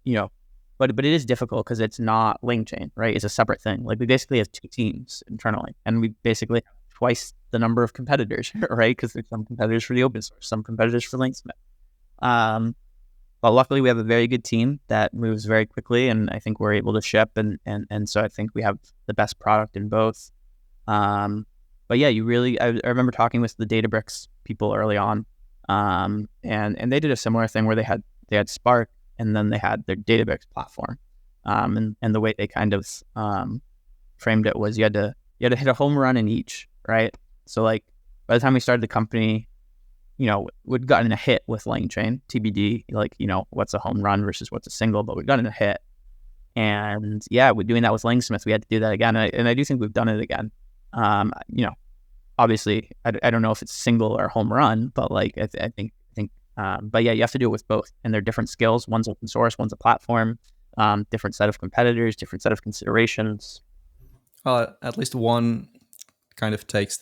it is difficult because it's not LangChain, right? It's a separate thing. Like we basically have 2 teams internally, and we basically have twice the number of competitors, right? Because there's some competitors for the open source, some competitors for LangSmith. Um, but luckily, we have a very good team that moves very quickly, and I think we're able to ship, and so I think we have the best product in both. Um, but yeah, I remember talking with the Databricks people early on, and they did a similar thing where they had Spark, and then they had their Databricks platform, and the way they kind of framed it was you had to hit a home run in each, right? So like by the time we started the company, we'd gotten a hit with LangChain, TBD, like, what's a home run versus what's a single, but we'd gotten a hit. And yeah, we're doing that with LangSmith. We had to do that again. And I do think we've done it again. Um, you know, Obviously, I don't know if it's single or home run, but like, I think, but yeah, you have to do it with both. And they're different skills. One's open source, one's a platform, different set of competitors, different set of considerations. Well, at least one kind of takes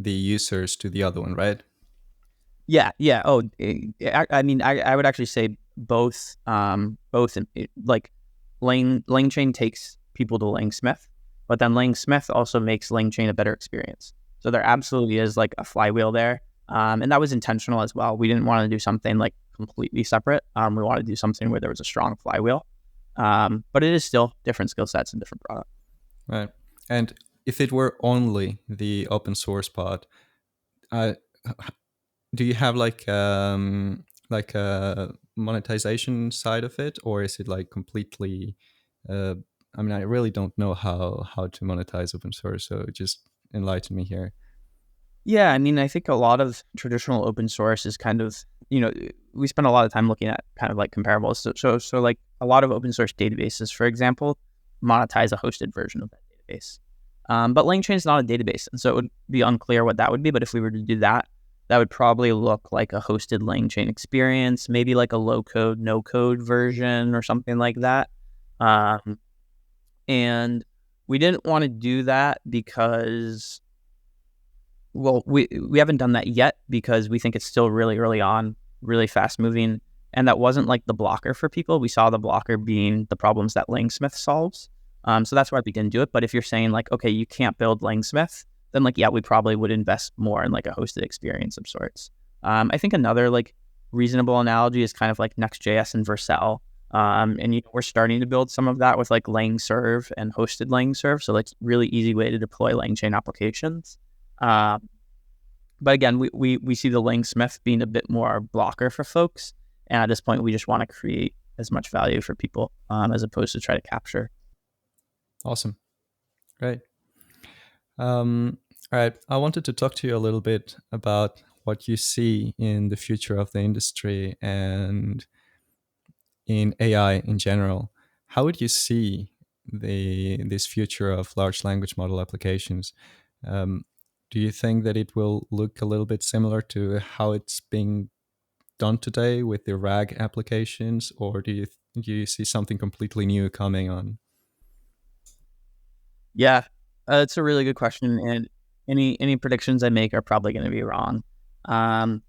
the users to the other one, right? Yeah. Oh, I mean, I would actually say both. Both like LangChain takes people to LangSmith, but then LangSmith also makes LangChain a better experience. So there absolutely is like a flywheel there, and that was intentional as well. We didn't want to do something like completely separate. We wanted to do something where there was a strong flywheel, but it is still different skill sets and different products. Right. And if it were only the open source part, uh, do you have like a monetization side of it, or is it like completely? Uh, I mean, I really don't know how to monetize open source, so just enlighten me here. Yeah, I mean, I think a lot of traditional open source is kind of, we spend a lot of time looking at kind of like comparables. So like a lot of open source databases, for example, monetize a hosted version of that database. But LangChain is not a database, and so it would be unclear what that would be. But if we were to do that, that would probably look like a hosted LangChain experience, maybe like a low code, no code version or something like that. And we didn't want to do that because, well, we haven't done that yet because we think it's still really early on, really fast moving, and that wasn't like the blocker for people. We saw the blocker being the problems that LangSmith solves. So that's why we didn't do it. But if you're saying like, okay, you can't build LangSmith, then like, yeah, we probably would invest more in like a hosted experience of sorts. I think another like reasonable analogy is kind of like Next.js and Vercel. And we're starting to build some of that with like LangServe and hosted LangServe. So like really easy way to deploy LangChain applications. But again, we see the LangSmith being a bit more blocker for folks. And at this point, we just want to create as much value for people as opposed to try to capture. Awesome, great. All right, I wanted to talk to you a little bit about what you see in the future of the industry and in AI in general. How would you see this future of large language model applications? Um, do you think that it will look a little bit similar to how it's being done today with the RAG applications, or do you see something completely new coming on? Yeah, it's a really good question, and any predictions I make are probably going to be wrong. Um,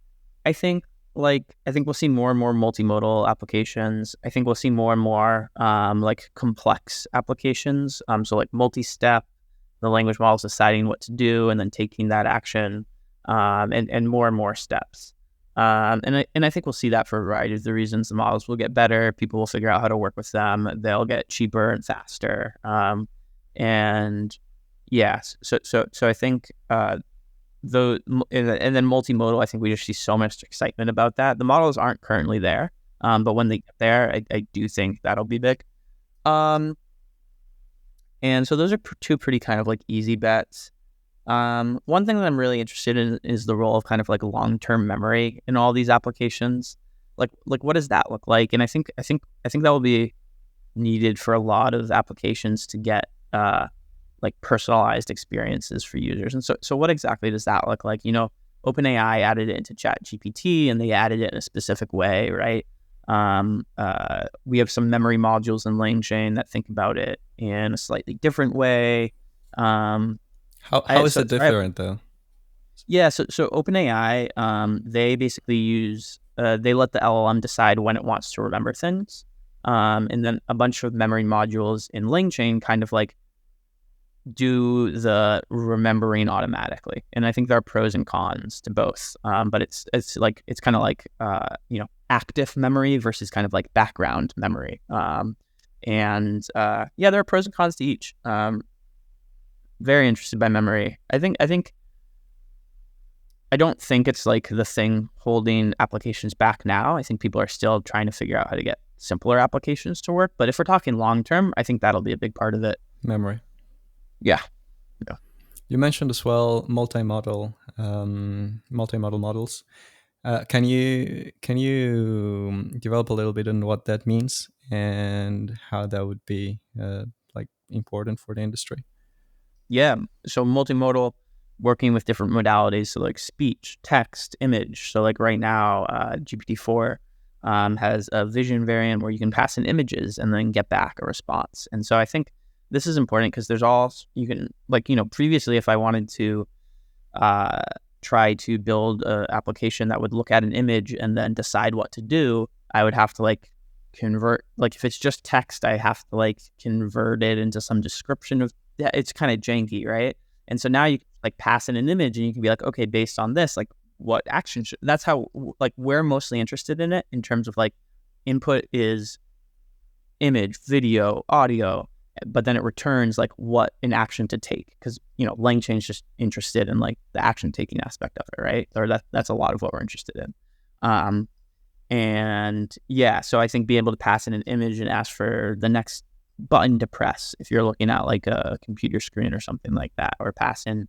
I think I think we'll see more and more multimodal applications. I think we'll see more and more like complex applications. So like multi-step, the language models deciding what to do and then taking that action, and more steps. And I think we'll see that for a variety of the reasons. The models will get better. People will figure out how to work with them. They'll get cheaper and faster. And yes, so I think the and then multimodal, I think we just see so much excitement about that. The models aren't currently there, but when they get there, I do think that'll be big. And so those are two pretty kind of like easy bets. One thing that I'm really interested in is the role of kind of like long-term memory in all these applications. Like what does that look like? And I think that will be needed for a lot of applications to get like personalized experiences for users. And so what exactly does that look like? OpenAI added it into ChatGPT and they added it in a specific way, right? We have some memory modules in LangChain that think about it in a slightly different way. How is it different though? Yeah, so OpenAI, they basically use they let the LLM decide when it wants to remember things, and then a bunch of memory modules in LangChain kind of like do the remembering automatically. And I think there are pros and cons to both, but it's kind of like active memory versus kind of like background memory. And there are pros and cons to each. Very interested by memory. I don't think it's like the thing holding applications back now. I think people are still trying to figure out how to get simpler applications to work. But if we're talking long term, I think that'll be a big part of it. Memory. Yeah. You mentioned as well multimodal models. Can you develop a little bit on what that means and how that would be like important for the industry? Yeah. So multimodal, working with different modalities, so like speech, text, image. So like right now, GPT-4 has a vision variant where you can pass in images and then get back a response. And so I think this is important because there's all you can, like, previously if I wanted to uh, try to build an application that would look at an image and then decide what to do, I would have to like convert, like if it's just text, I have to like convert it into some description of that. It's kind of janky, right? And so now you like pass in an image and you can be like, okay, based on this, like what action should, that's how like we're mostly interested in it in terms of like input is image, video, audio, but then it returns like what an action to take, because LangChain is just interested in like the action taking aspect of it, right? Or that's a lot of what we're interested in. And yeah, so I think being able to pass in an image and ask for the next button to press if you're looking at like a computer screen or something like that, or pass in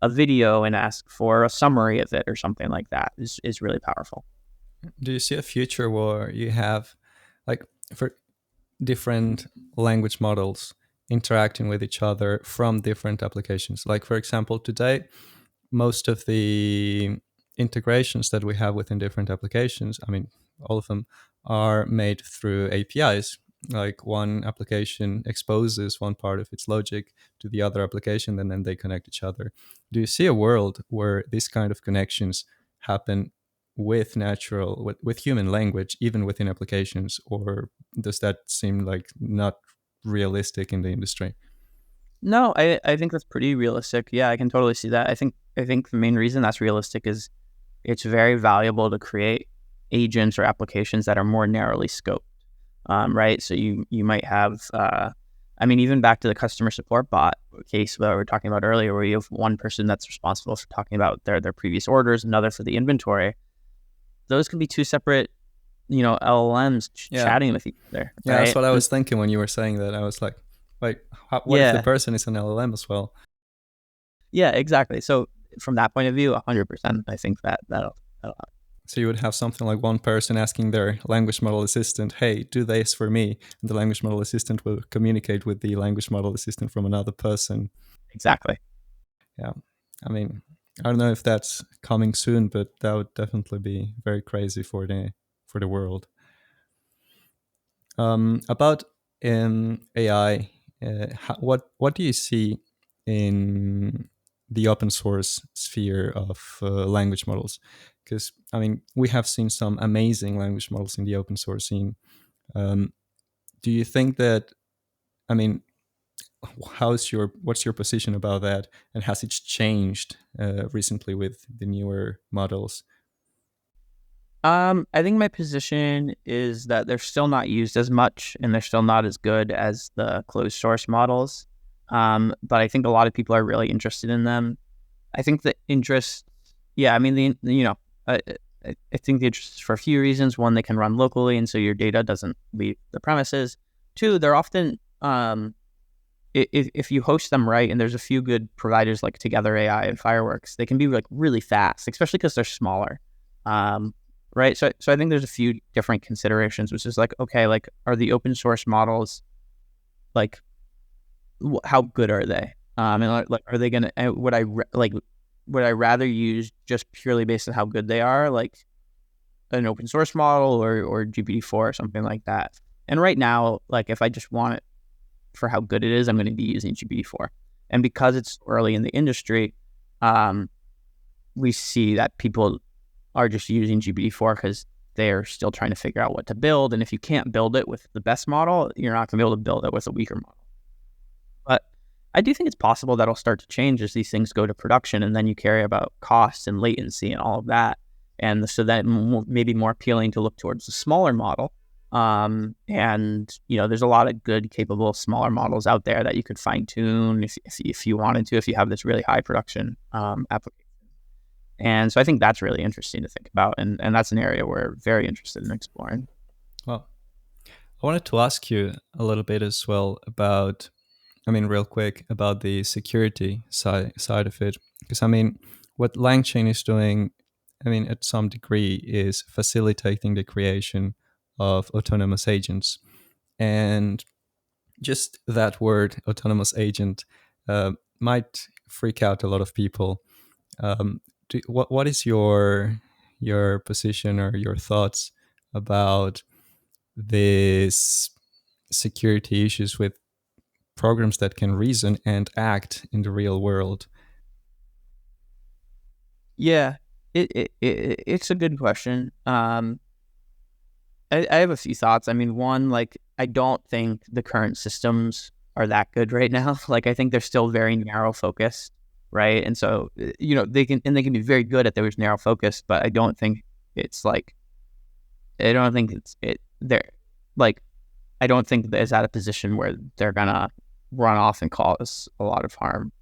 a video and ask for a summary of it or something like that is really powerful. Do you see a future where you have, like, for different language models interacting with each other from different applications? Like, for example, today, most of the integrations that we have within different applications, I mean, all of them are made through APIs. Like, one application exposes one part of its logic to the other application, and then they connect each other. Do you see a world where these kind of connections happen with with human language, even within applications, or does that seem like not realistic in the industry? No, I think that's pretty realistic. Yeah, I can totally see that. I think the main reason that's realistic is it's very valuable to create agents or applications that are more narrowly scoped, right? So you might have, I mean, even back to the customer support bot case that we were talking about earlier, where you have one person that's responsible for talking about their previous orders, another for the inventory. Those can be two separate, LLMs Yeah, chatting with each other, yeah, that's right? what I was thinking when you were saying that. I was like, wait, what if the Yeah, person is an LLM as well? yeah, exactly. So from that point of view, 100%, I think that'll So you would have something like one person asking their language model assistant, hey, do this for me. And the language model assistant will communicate with the language model assistant from another person. exactly. Yeah. I mean, I don't know if that's coming soon, but that would definitely be very crazy for the world. About AI, what do you see in the open source sphere of language models? Because I mean, we have seen some amazing language models in the open source scene. Um, do you think that? I mean, what's your position about that, and has it changed recently with the newer models? I think my position is that they're still not used as much and they're still not as good as the closed source models. But I think a lot of people are really interested in them. I think the interest, yeah, I mean, I, I think the interest is for a few reasons. One, they can run locally, and so your data doesn't leave the premises. Two, they're often, if you host them right, and there's a few good providers like Together AI and Fireworks, they can be like really fast, especially because they're smaller. Um, right. So I think there's a few different considerations, which is like, okay, like are the open source models like how good are they? And like are they gonna would I rather use just purely based on how good they are, like an open source model or GPT-4 or something like that? And right now, like if I just want it for how good it is, I'm going to be using GPT-4. And because it's early in the industry, um, we see that people are just using GPT-4 because they're still trying to figure out what to build. And if you can't build it with the best model, you're not going to be able to build it with a weaker model. But I do think it's possible that'll start to change as these things go to production, and then you care about costs and latency and all of that. And so that may be more appealing to look towards the smaller model. And there's a lot of good, capable, smaller models out there that you could fine tune if you wanted to, if you have this really high production application. And so I think that's really interesting to think about, and that's an area we're very interested in exploring. Well, I wanted to ask you a little bit as well about, I mean, real quick, about the security side of it. Because, I mean, what LangChain is doing, I mean, at some degree, is facilitating the creation of autonomous agents. And just that word, autonomous agent, might freak out a lot of people. What is your position or your thoughts about this security issues with programs that can reason and act in the real world? Yeah, it's a good question. I have a few thoughts. I mean, one, like, I don't think the current systems are that good right now. Like, I think they're still very narrow focused, right? And so, they can be very good at those narrow focused, but I don't think it's like, I don't think they're like, I don't think that it's at a position where they're gonna run off and cause a lot of harm.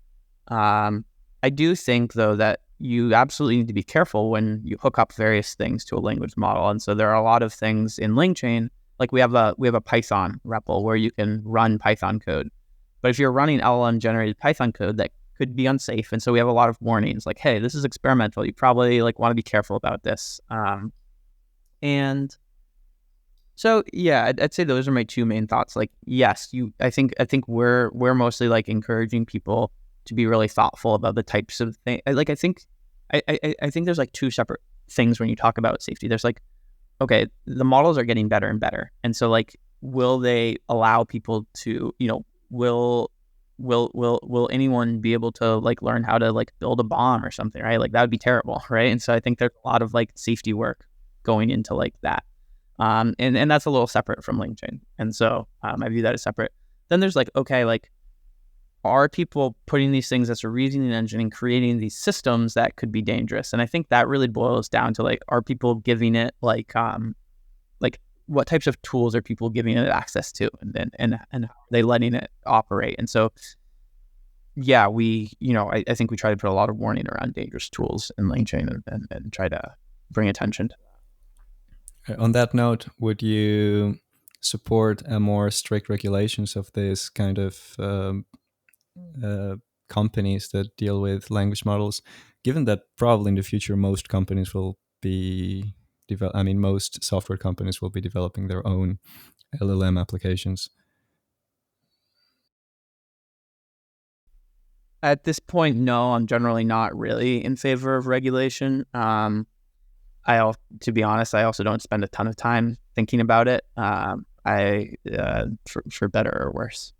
Um, I do think, though, that you absolutely need to be careful when you hook up various things to a language model. And so there are a lot of things in LangChain, like we have a Python REPL where you can run Python code. But if you're running LLM generated Python code, that could be unsafe. And so we have a lot of warnings like, hey, this is experimental. You probably like want to be careful about this. And so yeah, I'd say those are my two main thoughts. Like, yes, I think we're mostly like encouraging people to be really thoughtful about the types of things. Like, I think there's like two separate things when you talk about safety. There's like, okay, the models are getting better and better, and so like, will they allow people to, will anyone be able to like learn how to like build a bomb or something, right? Like, that would be terrible, right? And so I think there's a lot of like safety work going into like that. And that's a little separate from LangChain. And so I view that as separate. Then there's like, okay, like, are people putting these things as a reasoning engine and creating these systems that could be dangerous? And I think that really boils down to like, are people giving it like what types of tools are people giving it access to, and how are they letting it operate? And so, yeah, I think we try to put a lot of warning around dangerous tools in LangChain, and try to bring attention to. On that note, would you support a more strict regulations of this kind of uh, companies that deal with language models, given that probably in the future most companies will be most software companies will be developing their own LLM applications. At this point, no, I'm generally not really in favor of regulation. To be honest, I also don't spend a ton of time thinking about it. For better or worse.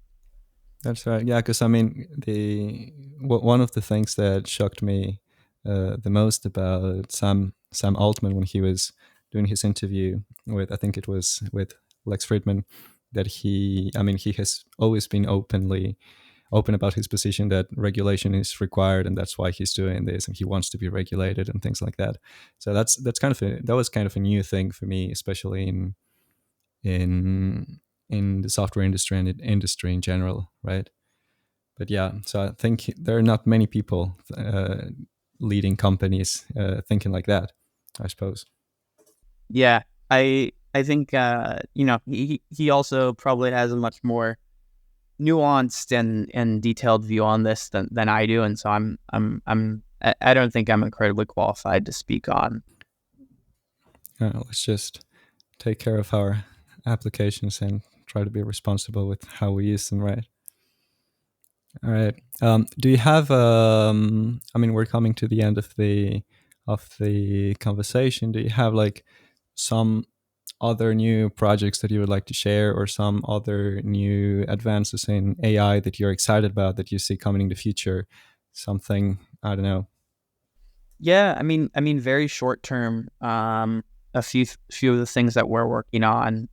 That's right. Yeah, because I mean, one of the things that shocked me the most about Sam Altman when he was doing his interview with, I think it was with Lex Friedman, that he has always been open about his position that regulation is required, and that's why he's doing this, and he wants to be regulated and things like that. So that was kind of a new thing for me, especially in in the software industry and industry in general, right? But yeah, so I think there are not many people leading companies thinking like that, I suppose. Yeah, I think he also probably has a much more nuanced and detailed view on this than I do, and so I don't think I'm incredibly qualified to speak on. Let's just take care of our applications and try to be responsible with how we use them, right? All right. Do you have? I mean, we're coming to the end of the conversation. Do you have like some other new projects that you would like to share, or some other new advances in AI that you're excited about that you see coming in the future? Something, I don't know. Yeah, I mean, very short term. A few of the things that we're working on.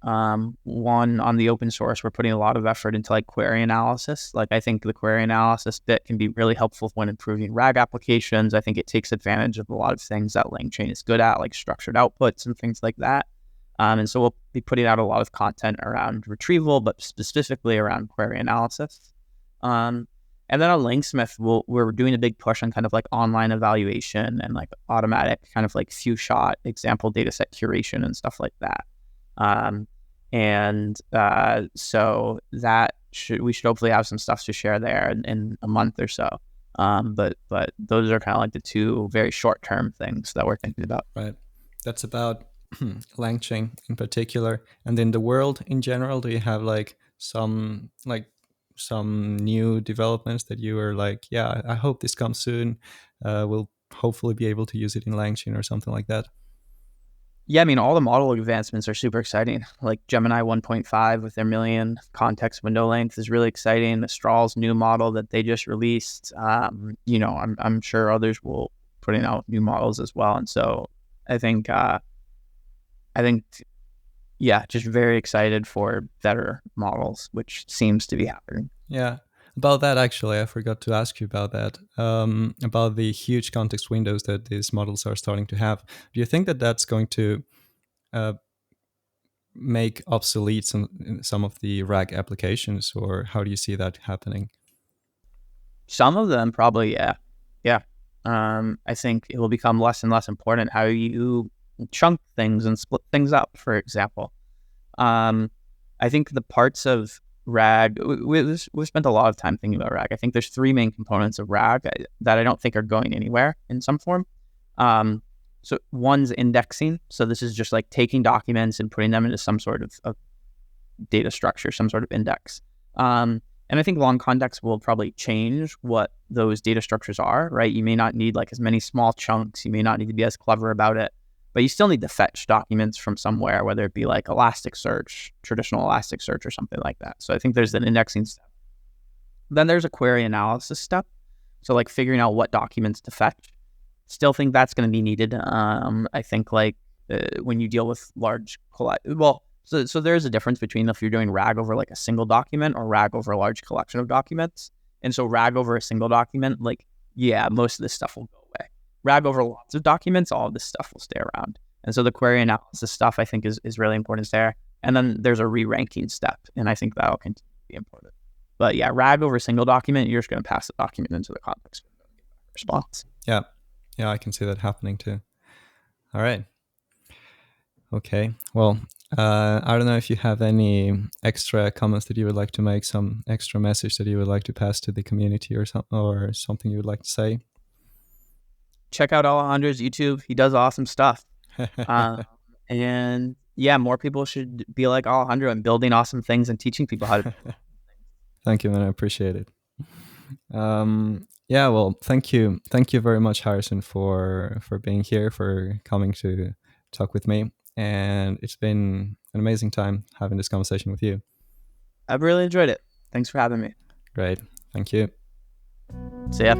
One, on the open source, we're putting a lot of effort into like query analysis. Like, I think the query analysis bit can be really helpful when improving RAG applications. I think it takes advantage of a lot of things that LangChain is good at, like structured outputs and things like that. And so we'll be putting out a lot of content around retrieval, but specifically around query analysis. Um, and then on LangSmith, we're doing a big push on kind of like online evaluation and like automatic kind of like few shot example data set curation and stuff like that. Um, so we should hopefully have some stuff to share there in a month or so. But those are kind of like the two very short term things that we're thinking about. Right. That's about LangChain in particular, and in the world in general. Do you have some new developments that you are like, yeah, I hope this comes soon. We'll hopefully be able to use it in LangChain or something like that. Yeah, I mean, all the model advancements are super exciting. Like Gemini 1.5 with their million context window length is really exciting. Mistral's new model that they just released, I'm sure others will putting out new models as well. And so I think I think yeah, just very excited for better models, which seems to be happening. Yeah. About that, actually, I forgot to ask you about that. About the huge context windows that these models are starting to have. Do you think that that's going to uh, make obsolete some of the RAG applications, or how do you see that happening? Some of them probably, yeah. Yeah. I think it will become less and less important how you chunk things and split things up, for example. Um, I think the parts of RAG, we've spent a lot of time thinking about RAG. I think there's three main components of RAG that I don't think are going anywhere in some form. Um, so one's indexing. So this is just like taking documents and putting them into some sort of data structure, some sort of index. And I think long context will probably change what those data structures are, right? You may not need like as many small chunks. You may not need to be as clever about it, but you still need to fetch documents from somewhere, whether it be like Elasticsearch, traditional Elasticsearch or something like that. So I think there's an indexing step. Then there's a query analysis step. So like figuring out what documents to fetch. Still think that's going to be needed. I think like when you deal with large so there's a difference between if you're doing RAG over like a single document or RAG over a large collection of documents. And so RAG over a single document, like, yeah, most of this stuff will go away. RAG over lots of documents, all of this stuff will stay around. And so the query analysis stuff I think is really important there. And then there's a re-ranking step, and I think that'll continue to be important. But yeah, RAG over a single document, you're just going to pass the document into the context response. Yeah. Yeah, I can see that happening too. All right. Okay. Well, I don't know if you have any extra comments that you would like to make, some extra message that you would like to pass to the community, or something you would like to say. Check out Alejandro's YouTube. He does awesome stuff. And yeah, more people should be like Alejandro and building awesome things and teaching people how to. Thank you, man. I appreciate it. Yeah, well, thank you very much, Harrison, for being here, for coming to talk with me, and it's been an amazing time having this conversation with you. I've really enjoyed it. Thanks for having me. Great, thank you. See ya.